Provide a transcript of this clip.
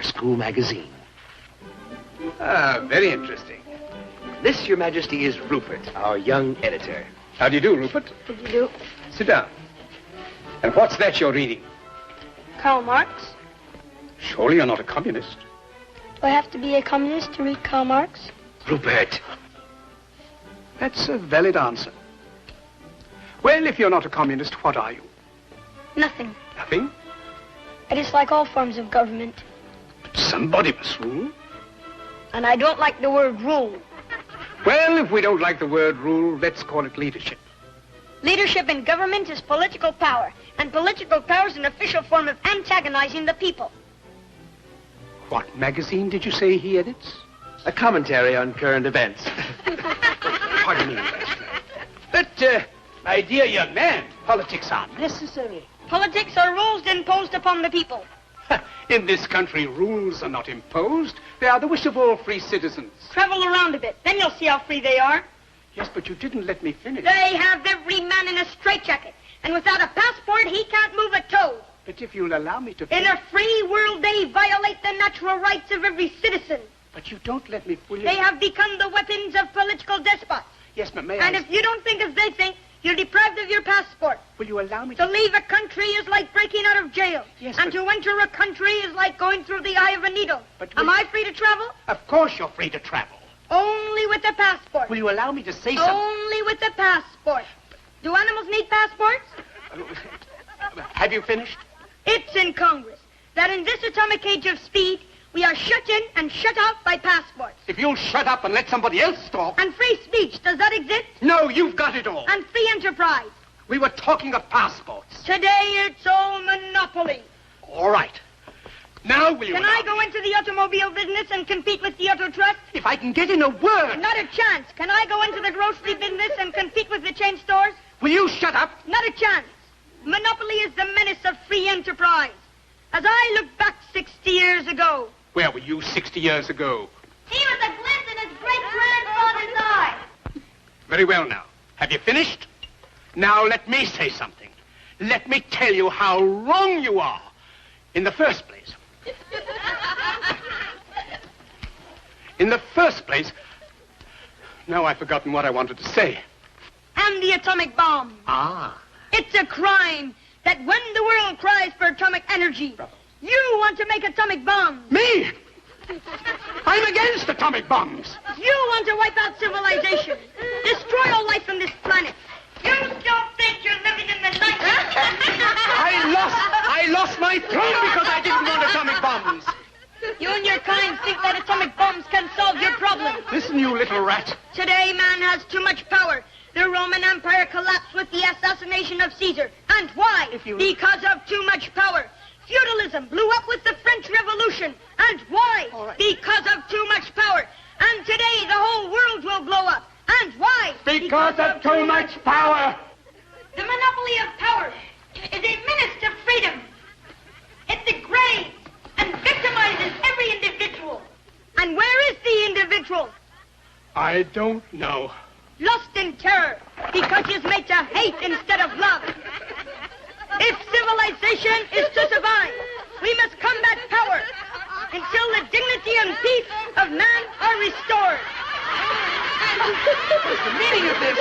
our school magazine. Ah, very interesting. This, Your Majesty, is Rupert, our young editor. How do you do, Rupert? How do you do? Sit down. And what's that you're reading? Karl Marx. Surely you're not a communist. Do I have to be a communist to read Karl Marx? Rupert. That's a valid answer. Well, if you're not a communist, what are you? Nothing. Nothing? I dislike all forms of government. But somebody must rule. And I don't like the word rule. Well, if we don't like the word rule, let's call it leadership. Leadership in government is political power, and political power is an official form of antagonizing the people. What magazine did you say he edits? A commentary on current events. Pardon me, Master. But, my dear young man, politics are necessary. Politics are rules imposed upon the people. In this country, rules are not imposed. They are the wish of all free citizens. Travel around a bit, then you'll see how free they are. Yes, but you didn't let me finish. They have every man in a straitjacket, and without a passport, he can't move a toe. But if you'll allow me to In a free world, they violate the natural rights of every citizen. But you don't let me fully... They have become the weapons of political despots. Yes, but may And I... if you don't think as they think, you're deprived of your passport. Will you allow me To leave a country is like breaking out of jail. Yes, and but- to enter a country is like going through the eye of a needle. But Am will- I free to travel? Of course you're free to travel. Only with a passport. Will you allow me to say something? Only with a passport. Do animals need passports? Have you finished? It's in Congress that in this atomic age of speed, we are shut in and shut out by passports. If you'll shut up and let somebody else talk... And free speech, does that exist? No, you've got it all. And free enterprise. We were talking of passports. Today, it's all monopoly. All right. Now will you... Can I go into the automobile business and compete with the Auto Trust? If I can get in a word... Not a chance. Can I go into the grocery business and compete with the chain stores? Will you shut up? Not a chance. Monopoly is the menace of free enterprise. As I look back 60 years ago... Where were you 60 years ago? He was a glint in his great-grandfather's eye. Very well now. Have you finished? Now let me say something. Let me tell you how wrong you are. In the first place... Now I've forgotten what I wanted to say. And the atomic bomb. Ah. It's a crime that when the world cries for atomic energy, you want to make atomic bombs. Me? I'm against atomic bombs. You want to wipe out civilization, destroy all life on this planet. You still think you're living in the night? I lost my throne because I didn't want atomic bombs. You and your kind think that atomic bombs can solve your problem. Listen, you little rat. Today, man has too much power. The Roman Empire collapsed with the assassination of Caesar. And why? Because of too much power. Feudalism blew up with the French Revolution. And why? Because of too much power. And today, the whole world will blow up. And why? Because of too much power. The monopoly of power is a menace to freedom. It degrades and victimizes every individual. And where is the individual? I don't know. Lost in terror because he's made to hate instead of love. If civilization is to survive, we must combat power until the dignity and peace of man are restored. What's the meaning of this?